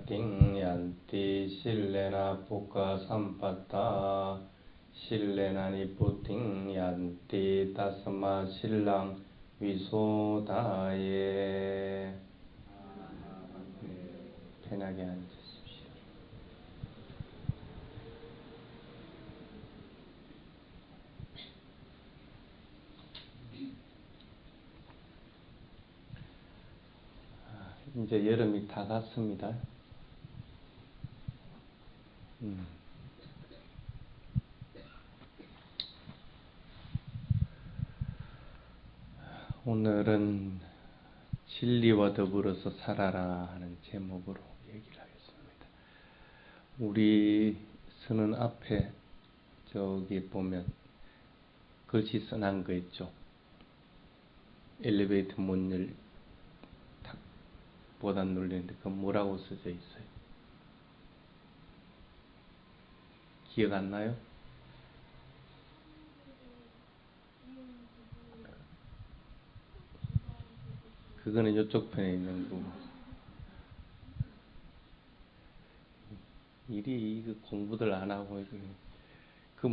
띵얀띠 실레나 포카 삼파타 실레나니 포팅얀띠 다스마 신랑 위소다예. 편하게 앉으십시오. 이제 여름이 다 갔습니다. 오늘은 진리와 더불어서 살아라 하는 제목으로 얘기를 하겠습니다. 우리 서는 앞에 저기 보면 글씨 써난 거 있죠. 엘리베이터 문을 탁 보단 눌리는데 그 뭐라고 써져 있어요? 기억 안 나요? 그거는 이쪽 편에 있는 거고. 일이 그 공부들 안 하고 그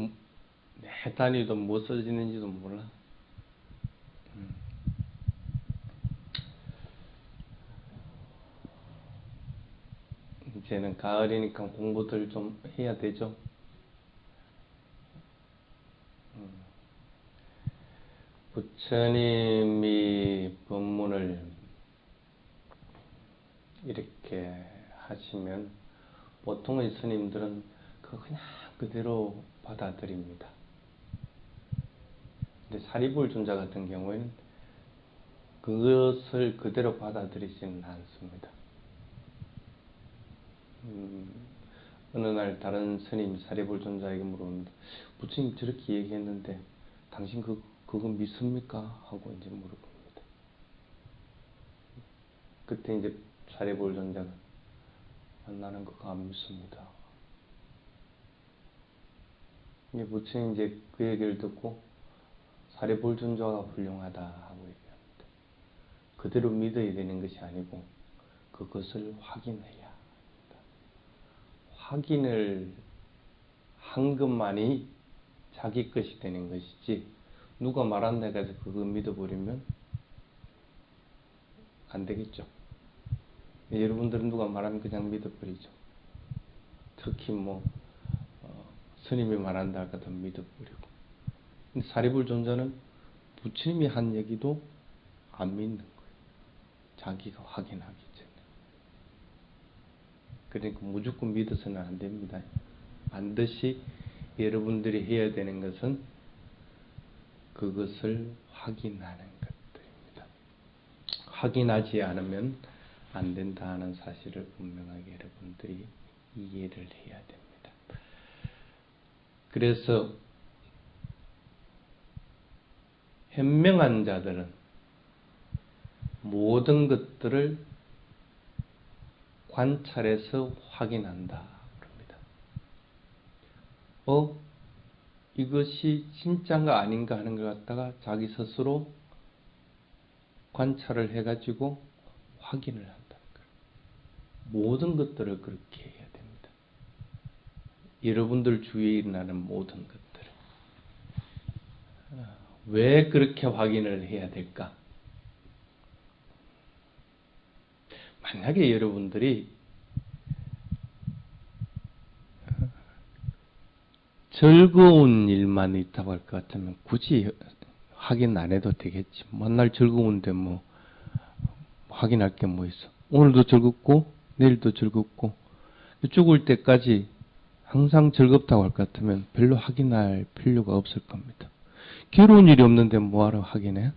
매 단위도 뭐 써지는지도 몰라. 이제는 가을이니까 공부들 좀 해야 되죠. 부처님이 법문을 이렇게 하시면 보통의 스님들은 그거 그냥 그대로 받아들입니다. 근데 사리불존자 같은 경우에는 그것을 그대로 받아들이지는 않습니다. 어느 날 다른 스님이 사리불존자에게 물었는데, 부처님 저렇게 얘기했는데 당신 그거 믿습니까? 하고 이제 물어봅니다. 그때 이제 사리불존자가 나는 그거 안 믿습니다. 이제 부처님 이제 그 얘기를 듣고 사리불존자가 훌륭하다 하고 얘기합니다. 그대로 믿어야 되는 것이 아니고 그것을 확인해야 합니다. 확인을 한 것만이 자기 것이 되는 것이지 누가 말한다 해가지고 그거 믿어버리면 안 되겠죠. 여러분들은 누가 말하면 그냥 믿어버리죠. 특히 스님이 말한다 할까도 믿어버리고. 근데 사리불존자는 부처님이 한 얘기도 안 믿는 거예요. 자기가 확인하기 전에. 그러니까 무조건 믿어서는 안 됩니다. 반드시 여러분들이 해야 되는 것은 그것을 확인하는 것들입니다. 확인하지 않으면 안 된다 하는 사실을 분명하게 여러분들이 이해를 해야 됩니다. 그래서 현명한 자들은 모든 것들을 관찰해서 확인한다 그럽니다. 이것이 진짜인가 아닌가 하는 것 갖다가 자기 스스로 관찰을 해가지고 확인을 한다는 거예요. 모든 것들을 그렇게 해야 됩니다. 여러분들 주위에 일어나는 모든 것들을. 왜 그렇게 확인을 해야 될까? 만약에 여러분들이 즐거운 일만 있다고 할 것 같으면 굳이 확인 안 해도 되겠지. 맨날 즐거운데 확인할 게 뭐 있어. 오늘도 즐겁고 내일도 즐겁고 죽을 때까지 항상 즐겁다고 할 것 같으면 별로 확인할 필요가 없을 겁니다. 괴로운 일이 없는데 뭐하러 확인해?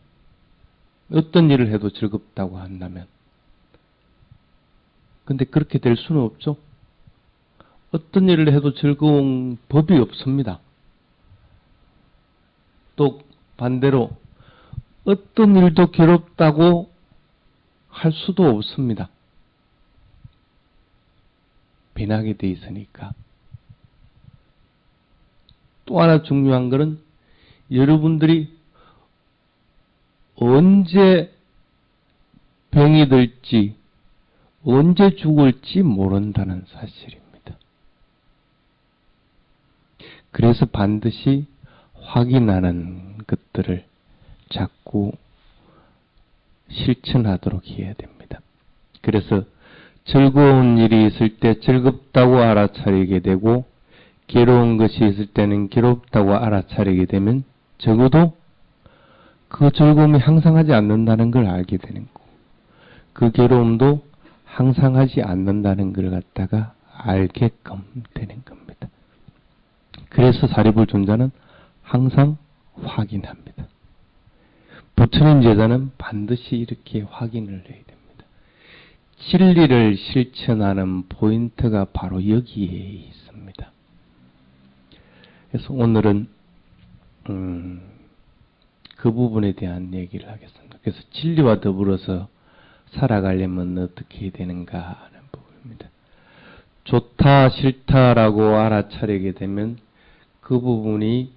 어떤 일을 해도 즐겁다고 한다면. 근데 그렇게 될 수는 없죠. 어떤 일을 해도 즐거운 법이 없습니다. 또 반대로 어떤 일도 괴롭다고 할 수도 없습니다. 변하게 돼 있으니까. 또 하나 중요한 것은 여러분들이 언제 병이 들지, 언제 죽을지 모른다는 사실입니다. 그래서 반드시 확인하는 것들을 자꾸 실천하도록 해야 됩니다. 그래서 즐거운 일이 있을 때 즐겁다고 알아차리게 되고 괴로운 것이 있을 때는 괴롭다고 알아차리게 되면 적어도 그 즐거움이 항상하지 않는다는 걸 알게 되는 거고 그 괴로움도 항상하지 않는다는 걸 갖다가 알게끔 되는 겁니다. 그래서 사리불존자는 항상 확인합니다. 부처님 제자는 반드시 이렇게 확인을 해야 됩니다. 진리를 실천하는 포인트가 바로 여기에 있습니다. 그래서 오늘은 그 부분에 대한 얘기를 하겠습니다. 그래서 진리와 더불어서 살아가려면 어떻게 해야 되는가 하는 부분입니다. 좋다 싫다라고 알아차리게 되면 그 부분이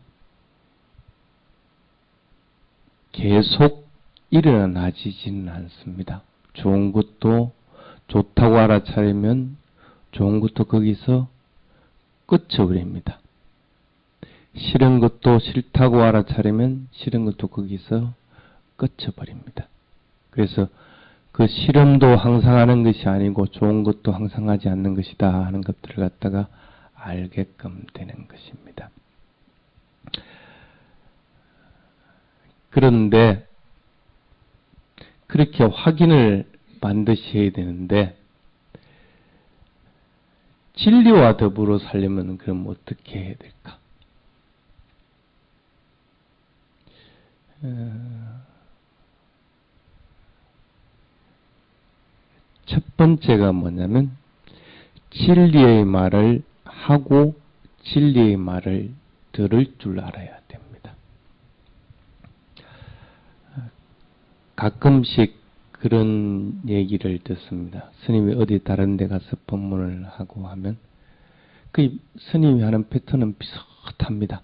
계속 일어나지지는 않습니다. 좋은 것도 좋다고 알아차리면 좋은 것도 거기서 끝쳐버립니다. 싫은 것도 싫다고 알아차리면 싫은 것도 거기서 끝쳐버립니다. 그래서 그 싫음도 항상 하는 것이 아니고 좋은 것도 항상 하지 않는 것이다 하는 것들을 갖다가 알게끔 되는 것입니다. 그런데 그렇게 확인을 반드시 해야 되는데 진리와 더불어 살려면 그럼 어떻게 해야 될까? 첫 번째가 뭐냐면 진리의 말을 하고 진리의 말을 들을 줄 알아야 됩니다. 가끔씩 그런 얘기를 듣습니다. 스님이 어디 다른 데 가서 법문을 하고 하면 그 스님이 하는 패턴은 비슷합니다.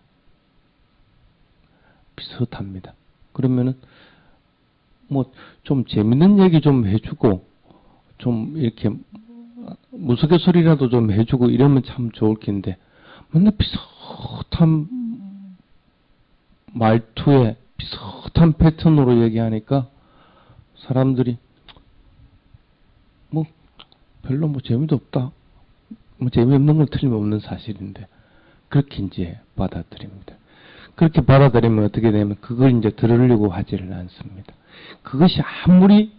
비슷합니다. 그러면은 뭐 좀 재밌는 얘기 좀 해주고 좀 이렇게 무스갯소리라도 좀 해주고 이러면 참 좋을 텐데 맨날 비슷한 말투에 비슷한 패턴으로 얘기하니까 사람들이 뭐 별로 뭐 재미도 없다. 뭐 재미없는 건 틀림없는 사실인데 그렇게 이제 받아들입니다. 그렇게 받아들이면 어떻게 되면 그걸 이제 들으려고 하지를 않습니다. 그것이 아무리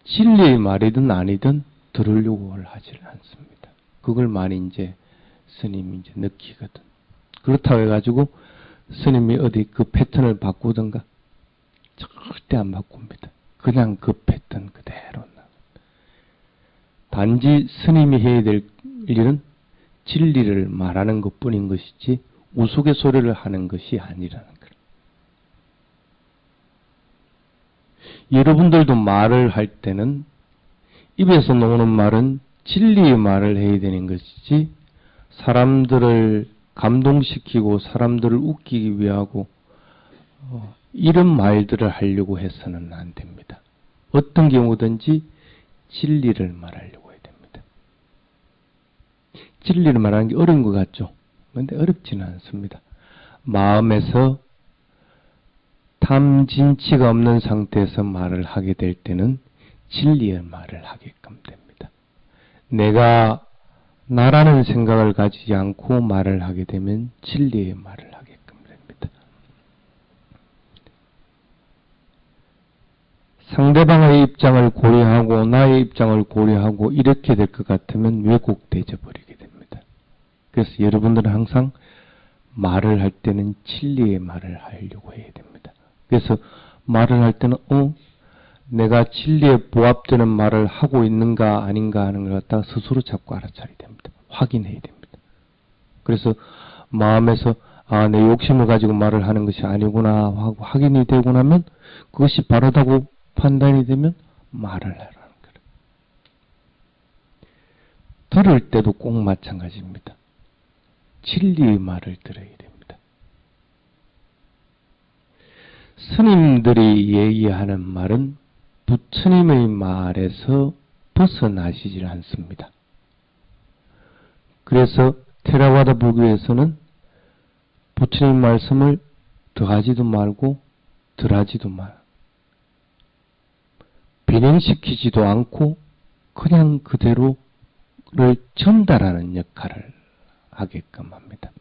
진리의 말이든 아니든 들으려고 하지를 않습니다. 그걸 많이 이제 스님이 이제 느끼거든. 그렇다고 해가지고 스님이 어디 그 패턴을 바꾸든가 절대 안 바꿉니다. 그냥 그 패턴 그대로. 단지 스님이 해야 될 일은 진리를 말하는 것뿐인 것이지 우스갯소리를 하는 것이 아니라는 거예요. 여러분들도 말을 할 때는 입에서 나오는 말은 진리의 말을 해야 되는 것이지 사람들을 감동시키고 사람들을 웃기기 위하고 이런 말들을 하려고 해서는 안 됩니다. 어떤 경우든지 진리를 말하려고 해야 됩니다. 진리를 말하는 게 어려운 것 같죠? 그런데 어렵지는 않습니다. 마음에서 탐진치가 없는 상태에서 말을 하게 될 때는 진리의 말을 하게끔 됩니다. 내가 나라는 생각을 가지지 않고 말을 하게 되면 진리의 말을 하게끔 됩니다. 상대방의 입장을 고려하고 나의 입장을 고려하고 이렇게 될 것 같으면 왜곡되어 버리게 됩니다. 그래서 여러분들은 항상 말을 할 때는 진리의 말을 하려고 해야 됩니다. 그래서 말을 할 때는 내가 진리에 부합되는 말을 하고 있는가 아닌가 하는 걸 갖다가 스스로 자꾸 알아차려야 됩니다. 확인해야 됩니다. 그래서 마음에서 내 욕심을 가지고 말을 하는 것이 아니구나 하고 확인이 되고 나면 그것이 바르다고 판단이 되면 말을 하라는 거예요. 들을 때도 꼭 마찬가지입니다. 진리의 말을 들어야 됩니다. 스님들이 얘기하는 말은 부처님의 말에서 벗어나시질 않습니다. 그래서 테라와다 불교에서는 부처님 말씀을 더하지도 말고 덜하지도 말, 변형시키지도 않고 그냥 그대로를 전달하는 역할을 하게끔 합니다.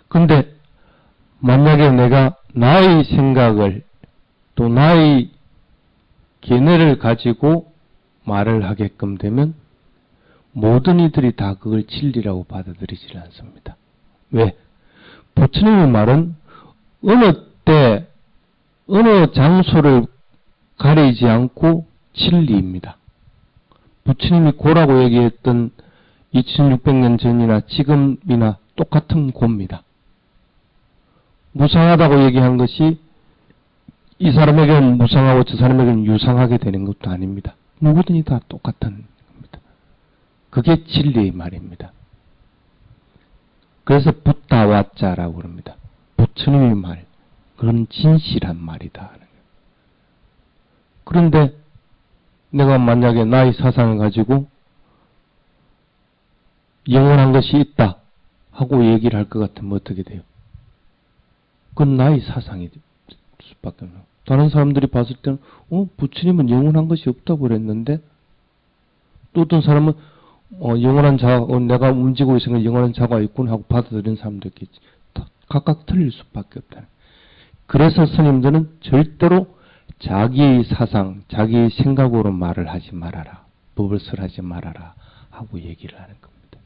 근데 만약에 내가 나의 생각을 또 나의 견해를 가지고 말을 하게끔 되면 모든 이들이 다 그걸 진리라고 받아들이지 않습니다. 왜? 부처님의 말은 어느 때, 어느 장소를 가리지 않고 진리입니다. 부처님이 고라고 얘기했던 2600년 전이나 지금이나 똑같은 고입니다. 무상하다고 얘기한 것이 이 사람에게는 무상하고 저 사람에게는 유상하게 되는 것도 아닙니다. 누구든지 다 똑같은 겁니다. 그게 진리의 말입니다. 그래서 붓다와자라고 그럽니다. 부처님의 말, 그런 진실한 말이다 하는 거예요. 그런데 내가 만약에 나의 사상을 가지고 영원한 것이 있다 하고 얘기를 할 것 같으면 어떻게 돼요? 그건 나의 사상이 수밖에 없는. 다른 사람들이 봤을 때는 부처님은 영원한 것이 없다고 그랬는데, 또 어떤 사람은 영원한 자, 내가 움직이고 있으니까 영원한 자가 있군 하고 받아들이는 사람도 있겠지. 각각 틀릴 수밖에 없다. 그래서 스님들은 절대로 자기의 사상, 자기의 생각으로 말을 하지 말아라, 법을 설하지 말아라 하고 얘기를 하는 겁니다.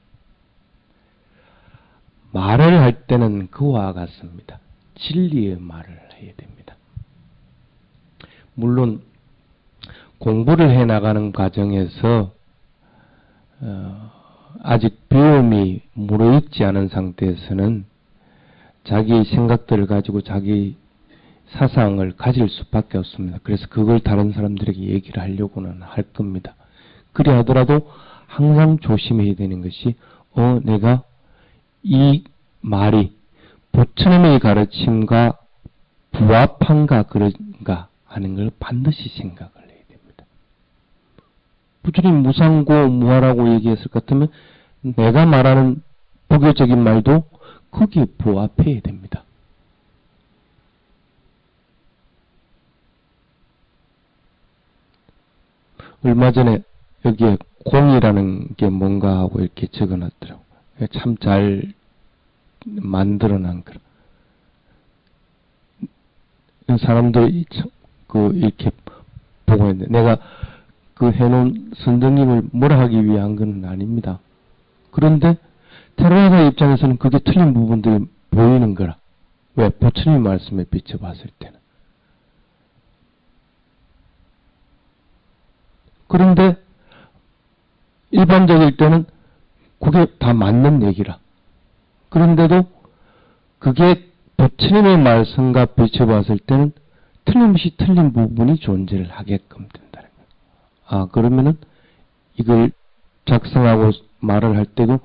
말을 할 때는 그와 같습니다. 진리의 말을 해야 됩니다. 물론 공부를 해나가는 과정에서 아직 배움이 무르익지 않은 상태에서는 자기의 생각들을 가지고 자기 사상을 가질 수밖에 없습니다. 그래서 그걸 다른 사람들에게 얘기를 하려고는 할 겁니다. 그리 하더라도 항상 조심해야 되는 것이 내가 이 말이 부처님의 가르침과 부합한가 그런가 하는 걸 반드시 생각을 해야 됩니다. 부처님 무상고 무아라고 얘기했을 것 같으면 내가 말하는 불교적인 말도 거기에 부합해야 됩니다. 얼마 전에 여기에 공이라는 게 뭔가 하고 이렇게 적어놨더라고요. 참 잘 만들어놓은 그런. 사람들이 이렇게 보고 있는데, 내가 그 해놓은 선생님을 뭐라 하기 위한 건 아닙니다. 그런데 테라와다 입장에서는 그게 틀린 부분들이 보이는 거라. 왜? 부처님 말씀에 비춰봤을 때는. 그런데 일반적일 때는 그게 다 맞는 얘기라. 그런데도 그게 부처님의 말씀과 비춰봤을 때는 틀림없이 틀린 부분이 존재를 하게끔 된다는 거예요. 그러면은 이걸 작성하고 말을 할 때도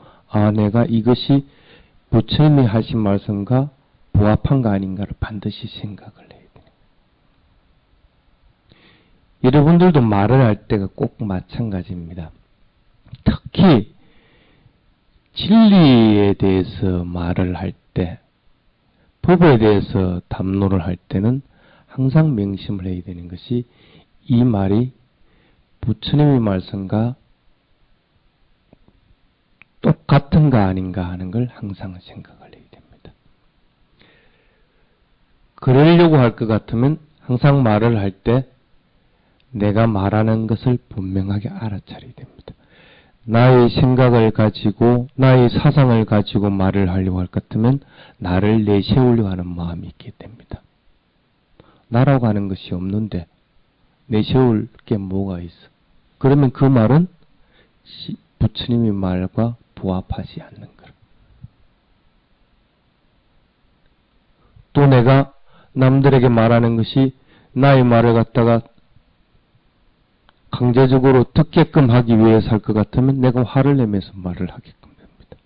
내가 이것이 부처님이 하신 말씀과 부합한가 아닌가를 반드시 생각을 해야 돼요. 여러분들도 말을 할 때가 꼭 마찬가지입니다. 특히 진리에 대해서 말을 할 때, 법에 대해서 담론을 할 때는 항상 명심을 해야 되는 것이 이 말이 부처님의 말씀과 똑같은가 아닌가 하는 걸 항상 생각을 해야 됩니다. 그러려고 할 것 같으면 항상 말을 할 때 내가 말하는 것을 분명하게 알아차려야 됩니다. 나의 생각을 가지고 나의 사상을 가지고 말을 하려고 할 것 같으면 나를 내세우려고 하는 마음이 있게 됩니다. 나라고 하는 것이 없는데 내세울 게 뭐가 있어? 그러면 그 말은 부처님의 말과 부합하지 않는 거라. 또 내가 남들에게 말하는 것이 나의 말을 갖다가 강제적으로 듣게끔 하기 위해서 할 것 같으면 내가 화를 내면서 말을 하게끔 됩니다.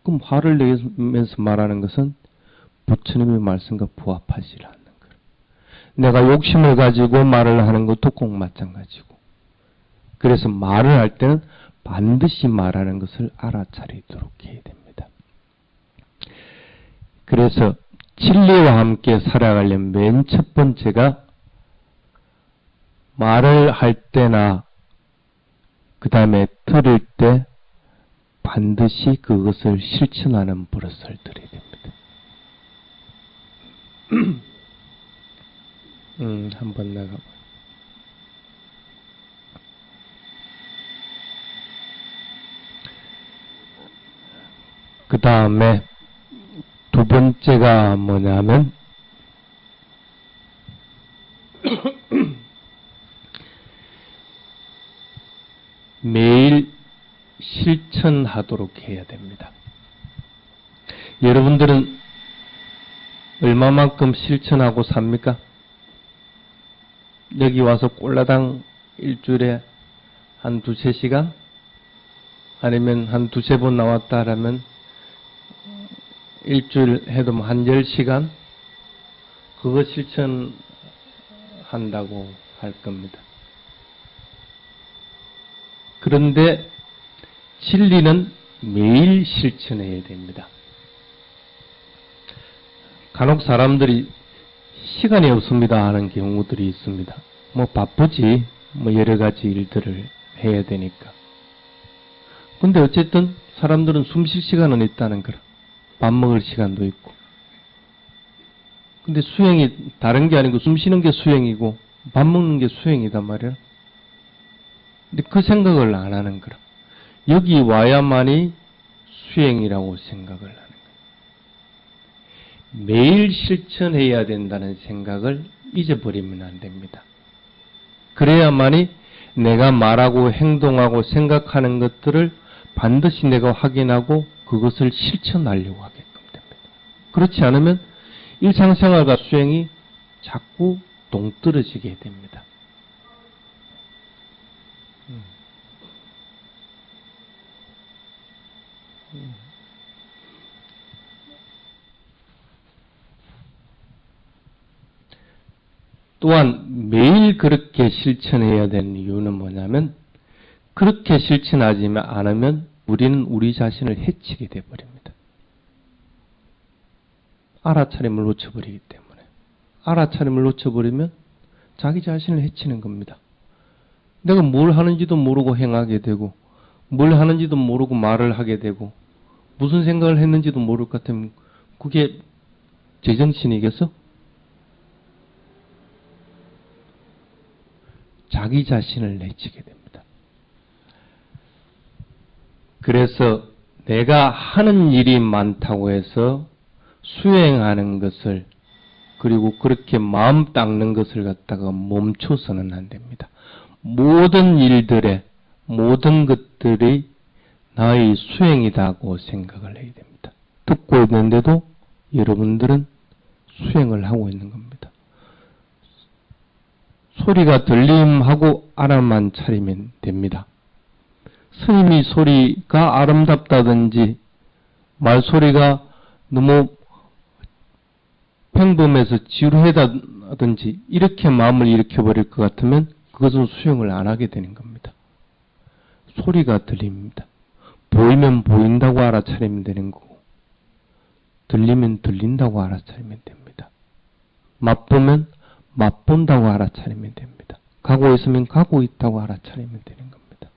그럼 화를 내면서 말하는 것은 부처님의 말씀과 부합하지 않는 거예요. 내가 욕심을 가지고 말을 하는 것도 꼭 마찬가지고. 그래서 말을 할 때는 반드시 말하는 것을 알아차리도록 해야 됩니다. 그래서 진리와 함께 살아가려면 맨 첫 번째가 말을 할 때나 그 다음에 들을 때 반드시 그것을 실천하는 버릇을 들여야 됩니다. 한번 나가봐. 그 다음에 두 번째가 뭐냐면 매일 실천하도록 해야 됩니다. 여러분들은 얼마만큼 실천하고 삽니까? 여기 와서 꼴라당 일주일에 한 두세 시간? 아니면 한 두세 번 나왔다 하면 일주일 해도 한 10시간? 그거 실천한다고 할 겁니다. 그런데 진리는 매일 실천해야 됩니다. 간혹 사람들이 시간이 없습니다 하는 경우들이 있습니다. 뭐 바쁘지, 뭐 여러 가지 일들을 해야 되니까. 근데 어쨌든 사람들은 숨 쉴 시간은 있다는 거라. 밥 먹을 시간도 있고. 근데 수행이 다른 게 아니고 숨 쉬는 게 수행이고 밥 먹는 게 수행이단 말이야. 근데 그 생각을 안 하는 거라. 여기 와야만이 수행이라고 생각을 하는 거야. 매일 실천해야 된다는 생각을 잊어버리면 안 됩니다. 그래야만이 내가 말하고 행동하고 생각하는 것들을 반드시 내가 확인하고 그것을 실천하려고 하게끔 됩니다. 그렇지 않으면 일상생활과 수행이 자꾸 동떨어지게 됩니다. 또한 매일 그렇게 실천해야 되는 이유는 뭐냐면 그렇게 실천하지 않으면 우리는 우리 자신을 해치게 되어버립니다. 알아차림을 놓쳐버리기 때문에. 알아차림을 놓쳐버리면 자기 자신을 해치는 겁니다. 내가 뭘 하는지도 모르고 행하게 되고 뭘 하는지도 모르고 말을 하게 되고 무슨 생각을 했는지도 모를 것 같으면 그게 제정신이겠어? 자기 자신을 내치게 됩니다. 그래서 내가 하는 일이 많다고 해서 수행하는 것을 그리고 그렇게 마음 닦는 것을 갖다가 멈춰서는 안 됩니다. 모든 일들에 모든 것들이 나의 수행이다고 생각을 해야 됩니다. 듣고 있는데도 여러분들은 수행을 하고 있는 겁니다. 소리가 들림하고 알아만 차리면 됩니다. 스님이 소리가 아름답다든지 말소리가 너무 평범해서 지루하다든지 이렇게 마음을 일으켜버릴 것 같으면 그것은 수행을 안 하게 되는 겁니다. 소리가 들립니다. 보이면 보인다고 알아차리면 되는 거고 들리면 들린다고 알아차리면 됩니다. 맛보면 맛본다고 알아차리면 됩니다. 가고 있으면 가고 있다고 알아차리면 되는 겁니다.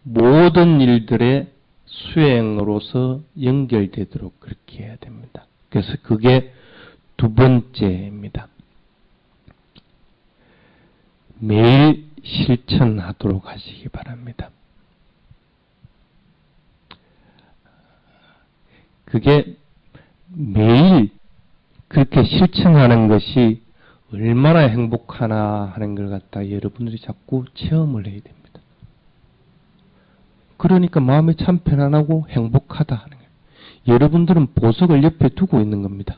모든 일들의 수행으로서 연결되도록 그렇게 해야 됩니다. 그래서 그게 두 번째입니다. 매일 실천하도록 하시기 바랍니다. 그게 매일 그렇게 실천하는 것이 얼마나 행복하나 하는 걸 갖다 여러분들이 자꾸 체험을 해야 됩니다. 그러니까 마음이 참 편안하고 행복하다 하는 거예요. 여러분들은 보석을 옆에 두고 있는 겁니다.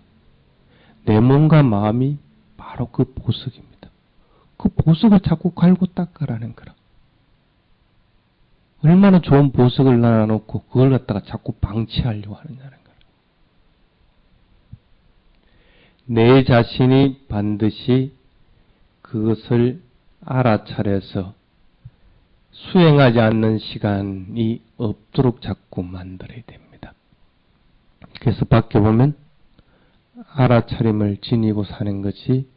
내 몸과 마음이 바로 그 보석입니다. 그 보석을 자꾸 갈고 닦으라는 거라. 얼마나 좋은 보석을 놔놓고 그걸 갖다가 자꾸 방치하려고 하느냐는 거라. 내 자신이 반드시 그것을 알아차려서 수행하지 않는 시간이 없도록 자꾸 만들어야 됩니다. 그래서 밖에 보면 알아차림을 지니고 사는 것이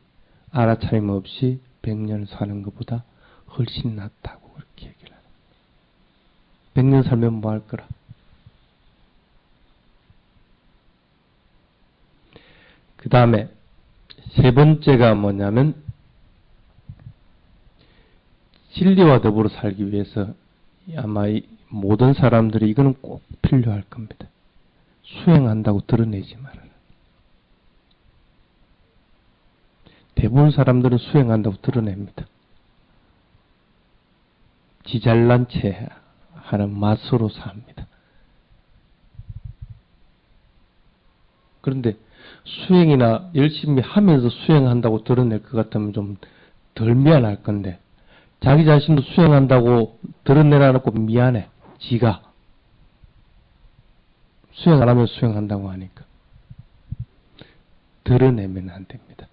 알아차림 없이 100년 사는 것보다 훨씬 낫다고 그렇게 얘기를 합니다. 100년 살면 뭐 할 거라? 그 다음에 세 번째가 뭐냐면 진리와 더불어 살기 위해서 아마 모든 사람들이 이거는 꼭 필요할 겁니다. 수행한다고 드러내지 말아라. 대부분 사람들은 수행한다고 드러냅니다. 지 잘난 체 하는 맛으로 삽니다. 그런데 수행이나 열심히 하면서 수행한다고 드러낼 것 같으면 좀 덜 미안할 건데 자기 자신도 수행한다고 드러내놔놓고 미안해. 지가 수행 안 하면 수행한다고 하니까 드러내면 안 됩니다.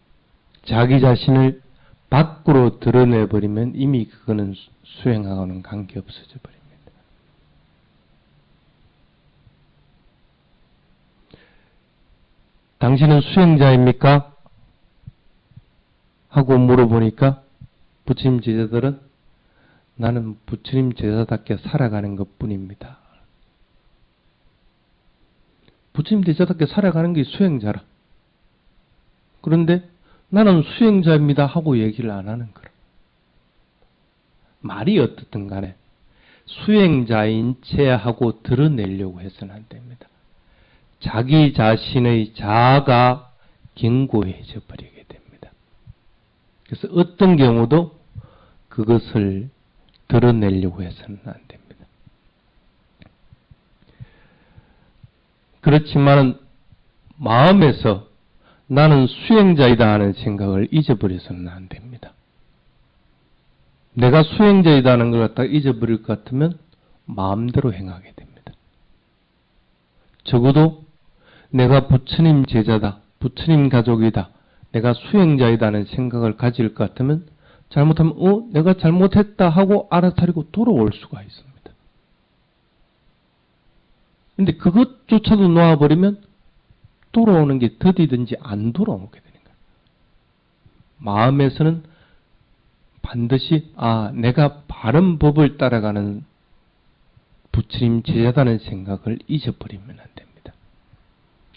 자기 자신을 밖으로 드러내버리면 이미 그거는 수행하고는 관계없어져 버립니다. 당신은 수행자입니까? 하고 물어보니까 부처님 제자들은 나는 부처님 제자답게 살아가는 것뿐입니다. 부처님 제자답게 살아가는 게 수행자라. 그런데 나는 수행자입니다 하고 얘기를 안 하는 거라. 말이 어떻든 간에 수행자인 채 하고 드러내려고 해서는 안 됩니다. 자기 자신의 자아가 견고해져 버리게 됩니다. 그래서 어떤 경우도 그것을 드러내려고 해서는 안 됩니다. 그렇지만 마음에서 나는 수행자이다 하는 생각을 잊어버려서는 안 됩니다. 내가 수행자이다 하는 걸 갖다가 잊어버릴 것 같으면 마음대로 행하게 됩니다. 적어도 내가 부처님 제자다, 부처님 가족이다, 내가 수행자이다 하는 생각을 가질 것 같으면 잘못하면 내가 잘못했다 하고 알아차리고 돌아올 수가 있습니다. 근데 그것조차도 놓아버리면 돌아오는 게 더디든지 안 돌아오게 되는 거예요. 마음에서는 반드시 내가 바른 법을 따라가는 부처님 제자다는 생각을 잊어버리면 안 됩니다.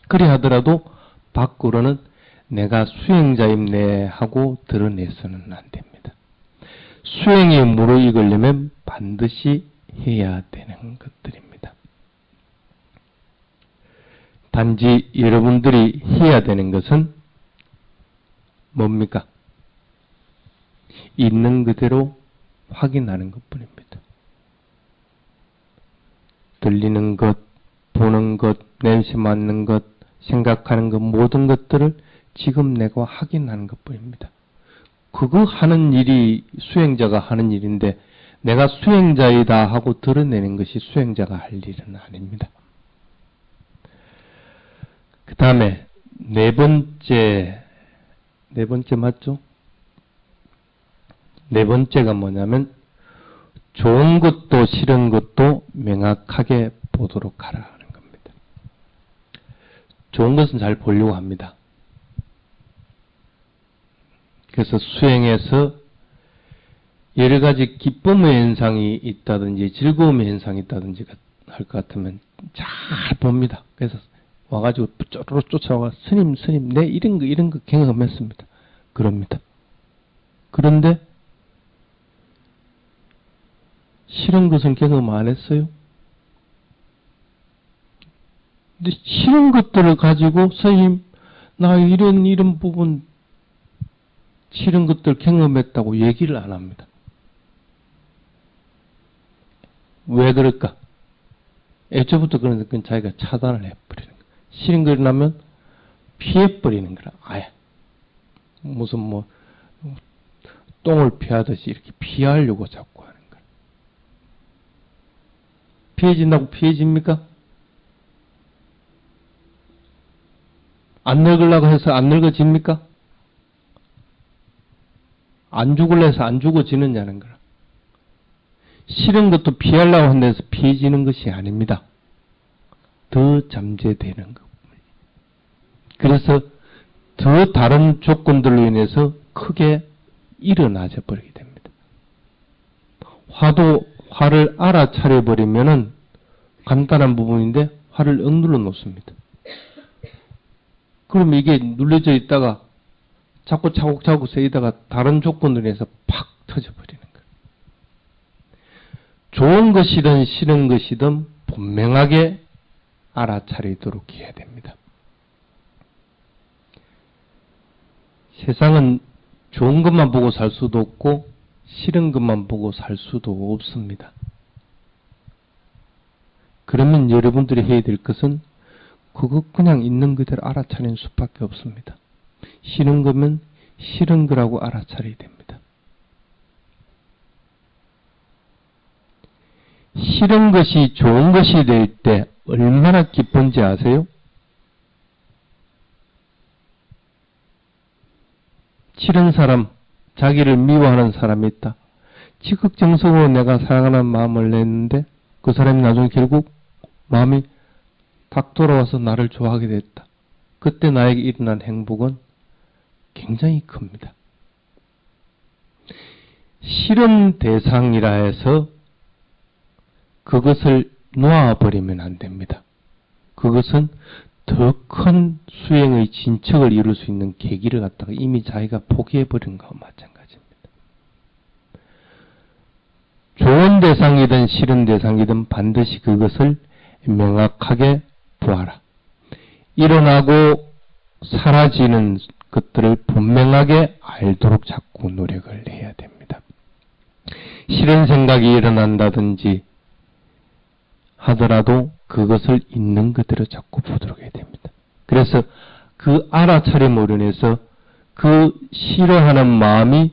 그리 하더라도 밖으로는 내가 수행자임네 하고 드러내서는 안 됩니다. 수행에 무르익으려면 반드시 해야 되는 것들입니다. 단지 여러분들이 해야 되는 것은 뭡니까? 있는 그대로 확인하는 것뿐입니다. 들리는 것, 보는 것, 냄새 맡는 것, 생각하는 것 모든 것들을 지금 내가 확인하는 것뿐입니다. 그거 하는 일이 수행자가 하는 일인데 내가 수행자이다 하고 드러내는 것이 수행자가 할 일은 아닙니다. 그 다음에 네 번째 맞죠? 네 번째가 뭐냐면 좋은 것도 싫은 것도 명확하게 보도록 하라 하는 겁니다. 좋은 것은 잘 보려고 합니다. 그래서 수행에서 여러 가지 기쁨의 현상이 있다든지 즐거움의 현상이 있다든지 할 것 같으면 잘 봅니다. 그래서 와가지고 쪼르르 쫓아와 스님 내 이런 거 경험했습니다. 그럽니다. 그런데 싫은 것은 경험 안 했어요? 근데 싫은 것들을 가지고 스님 나 이런 부분 싫은 것들 경험했다고 얘기를 안 합니다. 왜 그럴까? 애초부터 그런 건 자기가 차단을 해버리는 거야. 싫은 걸 나면 피해버리는 거라. 아예 무슨 똥을 피하듯이 이렇게 피하려고 자꾸 하는 거야. 피해진다고 피해집니까? 안 늙으려고 해서 안 늙어집니까? 안 죽으려 해서 안 죽어지느냐는 거라. 싫은 것도 피하려고 한데서 피해지는 것이 아닙니다. 더 잠재되는 것. 그래서 더 다른 조건들로 인해서 크게 일어나져 버리게 됩니다. 화를 알아차려 버리면은 간단한 부분인데 화를 억눌러 놓습니다. 그럼 이게 눌려져 있다가 자꾸 차곡차곡 쌓이다가 다른 조건으로 인해서 팍 터져버리는 거예요. 좋은 것이든 싫은 것이든 분명하게 알아차리도록 해야 됩니다. 세상은 좋은 것만 보고 살 수도 없고 싫은 것만 보고 살 수도 없습니다. 그러면 여러분들이 해야 될 것은 그거 그냥 있는 그대로 알아차리는 수밖에 없습니다. 싫은 거면 싫은 거라고 알아차려야 됩니다. 싫은 것이 좋은 것이 될 때 얼마나 기쁜지 아세요? 싫은 사람, 자기를 미워하는 사람이 있다. 지극정성으로 내가 사랑하는 마음을 냈는데 그 사람이 나중에 결국 마음이 딱 돌아와서 나를 좋아하게 됐다. 그때 나에게 일어난 행복은 굉장히 큽니다. 싫은 대상이라 해서 그것을 놓아버리면 안 됩니다. 그것은 더 큰 수행의 진척을 이룰 수 있는 계기를 갖다가 이미 자기가 포기해버린 것과 마찬가지입니다. 좋은 대상이든 싫은 대상이든 반드시 그것을 명확하게 보아라. 일어나고 사라지는 것들을 분명하게 알도록 자꾸 노력을 해야 됩니다. 싫은 생각이 일어난다든지 하더라도 그것을 있는 그대로 자꾸 보도록 해야 됩니다. 그래서 그 알아차림으로 인해서 그 싫어하는 마음이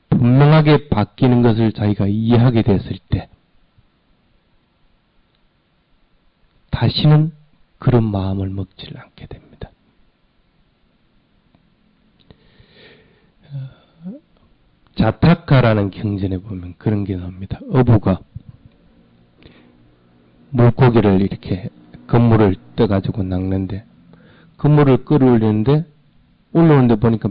분명하게 바뀌는 것을 자기가 이해하게 됐을 때 다시는 그런 마음을 먹지 않게 됩니다. 자타카라는 경전에 보면 그런 게 나옵니다. 어부가 물고기를 이렇게 그물을 떠가지고 낚는데 그물을 끌어올리는데 올라오는데 보니까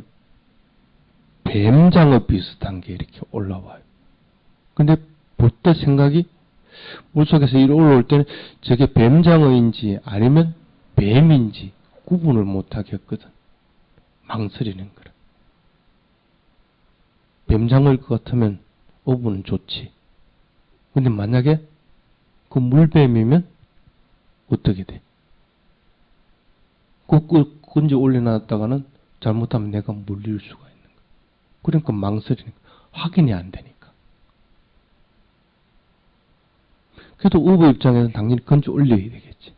뱀장어 비슷한 게 이렇게 올라와요. 근데 볼때 생각이 물속에서 이리 올라올 때는 저게 뱀장어인지 아니면 뱀인지 구분을 못하겠거든. 망설이는 거라. 뱀장어일 것 같으면 어부는 좋지. 근데 만약에 그 물뱀이면 어떻게 돼? 그 건져 올려놨다가는 잘못하면 내가 물릴 수가 있는 거야. 그러니까 망설이는 거야. 확인이 안 되니까. 그래도 어부 입장에서는 당연히 건져 올려야 되겠지.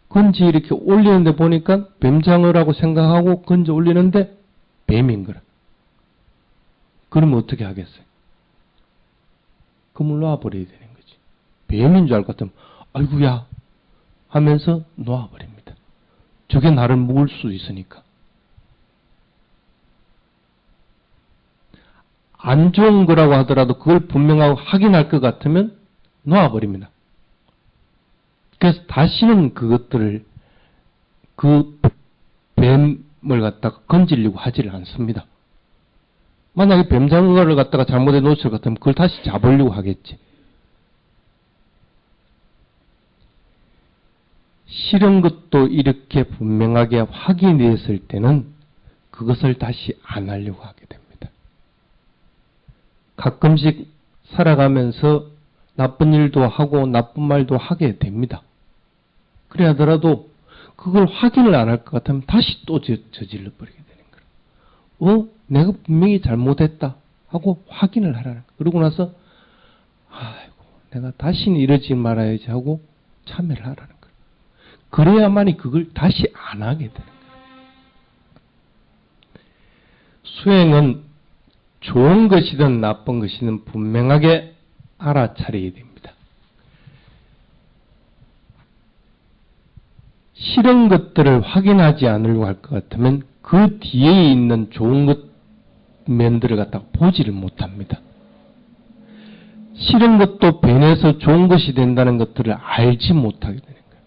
건지 이렇게 올리는데 보니까 뱀장어라고 생각하고 건져 올리는데 뱀인 거라. 그러면 어떻게 하겠어요? 그물 놔버려야 되는 거지. 뱀인 줄 알 것 같으면 아이고야 하면서 놓아버립니다. 저게 나를 먹을 수 있으니까. 안 좋은 거라고 하더라도 그걸 분명하고 확인할 것 같으면 놓아버립니다. 그래서 다시는 그것들을 그 뱀을 갖다가 건지려고 하지를 않습니다. 만약에 뱀장어를 갖다가 잘못해 놓을 것 같으면 그걸 다시 잡으려고 하겠지. 싫은 것도 이렇게 분명하게 확인됐을 때는 그것을 다시 안 하려고 하게 됩니다. 가끔씩 살아가면서 나쁜 일도 하고 나쁜 말도 하게 됩니다. 그래 하더라도 그걸 확인을 안 할 것 같으면 다시 또 저질러 버리게 되는 거예요. 내가 분명히 잘못했다 하고 확인을 하라는 거예요. 그러고 나서 아이고 내가 다시는 이러지 말아야지 하고 참여를 하라는 거예요. 그래야만이 그걸 다시 안 하게 되는 거예요. 수행은 좋은 것이든 나쁜 것이든 분명하게 알아차려야 됩니다. 싫은 것들을 확인하지 않으려고 할 것 같으면 그 뒤에 있는 좋은 면들을 갖다가 보지를 못합니다. 싫은 것도 변해서 좋은 것이 된다는 것들을 알지 못하게 되는 거예요.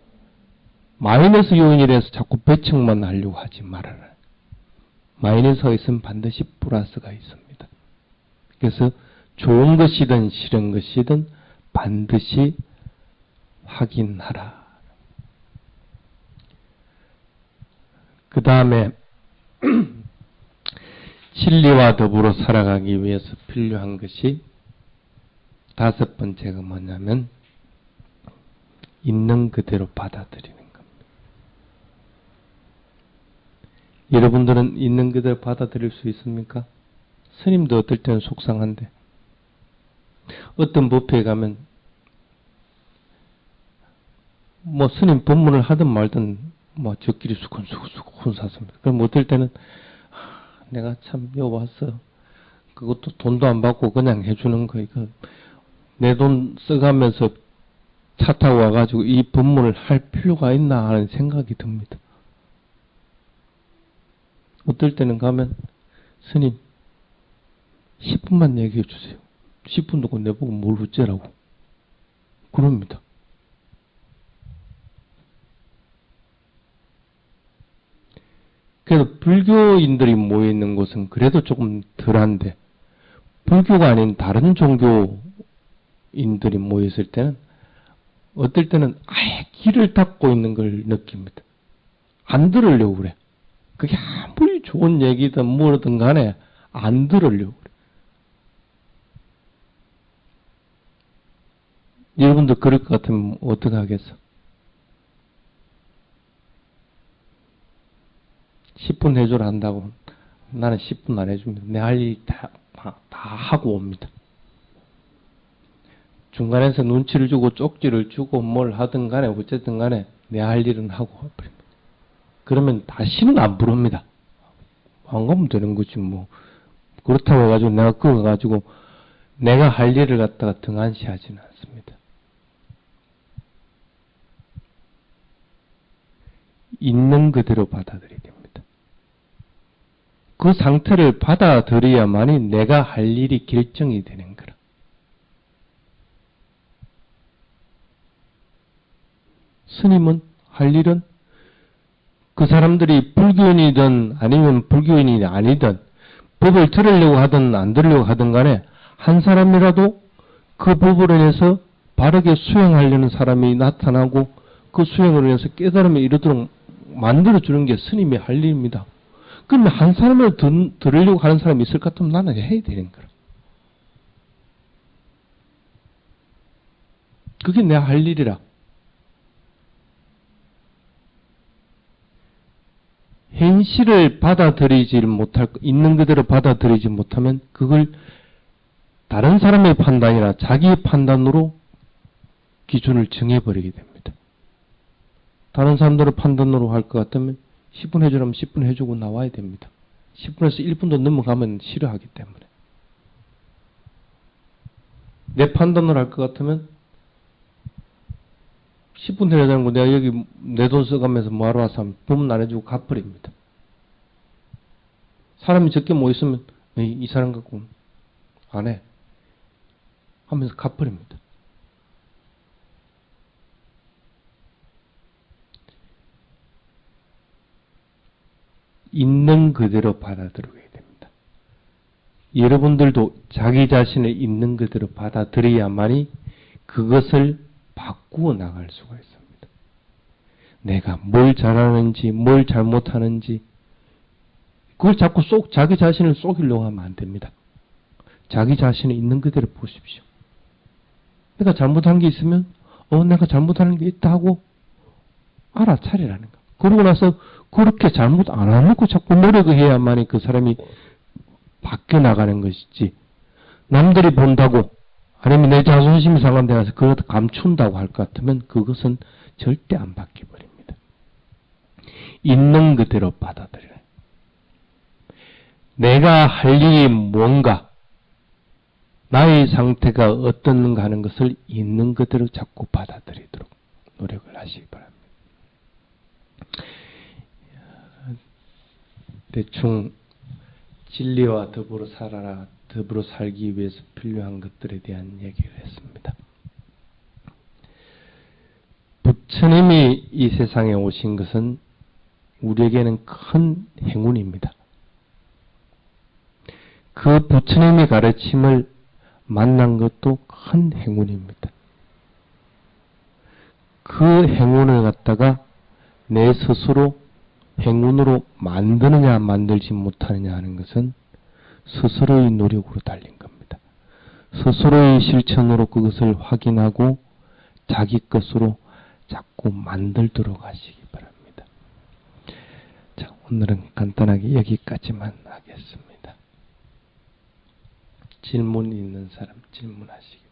마이너스 요인이라서 자꾸 배척만 하려고 하지 말아라. 마이너스가 있으면 반드시 플러스가 있습니다. 그래서 좋은 것이든 싫은 것이든 반드시 확인하라. 그 다음에 진리와 더불어 살아가기 위해서 필요한 것이 다섯 번째가 뭐냐면 있는 그대로 받아들이는 겁니다. 여러분들은 있는 그대로 받아들일 수 있습니까? 스님도 어떨 때는 속상한데 어떤 법회에 가면 뭐 스님 법문을 하든 말든 뭐 저끼리 수kun수군 샀습니다. 그럼 어떨 때는 내가 참 여기 왔어. 그것도 돈도 안 받고 그냥 해주는 거 이거 내 돈 써가면서 차 타고 와가지고 이 법문을 할 필요가 있나 하는 생각이 듭니다. 어떨 때는 가면 스님 10분만 얘기해 주세요. 10분 두고 내보고 뭘 어째라고 그럽니다. 그래서 불교인들이 모여있는 곳은 그래도 조금 덜한데 불교가 아닌 다른 종교인들이 모였을 때는 어떨 때는 아예 길을 닫고 있는 걸 느낍니다. 안 들으려고 그래. 그게 아무리 좋은 얘기든 뭐든 간에 안 들으려고 그래. 여러분도 그럴 것 같으면 어떻게 하겠어? 10분 해줘라 한다고 나는 10분 안 해줍니다. 내 할 일 다 하고 옵니다. 중간에서 눈치를 주고 쪽지를 주고 뭘 하든 간에 어쨌든 간에 내 할 일은 하고 와버립니다. 그러면 다시는 안 부릅니다. 안 가면 되는 거지 뭐. 그렇다고 해가지고 내가 그거 가지고 내가 할 일을 갖다가 등한시하지는 않습니다. 있는 그대로 받아들여야 됩니다. 그 상태를 받아들여야만이 내가 할 일이 결정이 되는 거라. 스님은 할 일은 그 사람들이 불교인이든 아니면 불교인이 아니든 법을 들으려고 하든 안 들으려고 하든 간에 한 사람이라도 그 법을 인해서 바르게 수행하려는 사람이 나타나고 그 수행을 위해서 깨달음에 이르도록 만들어주는 게 스님의 할 일입니다. 그러면 한 사람을 들으려고 하는 사람이 있을 것 같으면 나는 해야 되는 거야. 그게 내 할 일이라. 현실을 받아들이지 못할, 있는 그대로 받아들이지 못하면 그걸 다른 사람의 판단이나 자기의 판단으로 기준을 정해버리게 됩니다. 다른 사람들의 판단으로 할 것 같으면 10분 해주라면 10분 해주고 나와야 됩니다. 10분에서 1분도 넘어가면 싫어하기 때문에. 내 판단으로 할 것 같으면 10분 해야 되는 거 내가 여기 내 돈 써가면서 뭐하러 와서 하면 법문 안 해주고 가버립니다. 사람이 적게 모였으면 이 사람 갖고 안 해 하면서 가버립니다. 있는 그대로 받아들여야 됩니다. 여러분들도 자기 자신을 있는 그대로 받아들여야만이 그것을 바꾸어 나갈 수가 있습니다. 내가 뭘 잘하는지 뭘 잘못하는지 그걸 자꾸 자기 자신을 속이려고 하면 안 됩니다. 자기 자신을 있는 그대로 보십시오. 내가 잘못한 게 있으면 내가 잘못하는 게 있다 하고 알아차리라는 거. 그러고 나서 그렇게 잘못 안 해놓고 자꾸 노력을 해야만이 그 사람이 바뀌어 나가는 것이지 남들이 본다고 아니면 내 자존심이 상한데 가서 그걸 감춘다고 할 것 같으면 그것은 절대 안 바뀌어버립니다. 있는 그대로 받아들여요. 내가 할 일이 뭔가 나의 상태가 어떤가 하는 것을 있는 그대로 자꾸 받아들이도록 노력을 하시기 바랍니다. 대충 진리와 더불어 살아라, 더불어 살기 위해서 필요한 것들에 대한 얘기를 했습니다. 부처님이 이 세상에 오신 것은 우리에게는 큰 행운입니다. 그 부처님의 가르침을 만난 것도 큰 행운입니다. 그 행운을 갖다가 내 스스로 행운으로 만드느냐 만들지 못하느냐 하는 것은 스스로의 노력으로 달린 겁니다. 스스로의 실천으로 그것을 확인하고 자기 것으로 자꾸 만들도록 하시기 바랍니다. 자, 오늘은 간단하게 여기까지만 하겠습니다. 질문 있는 사람 질문하시기 바랍니다.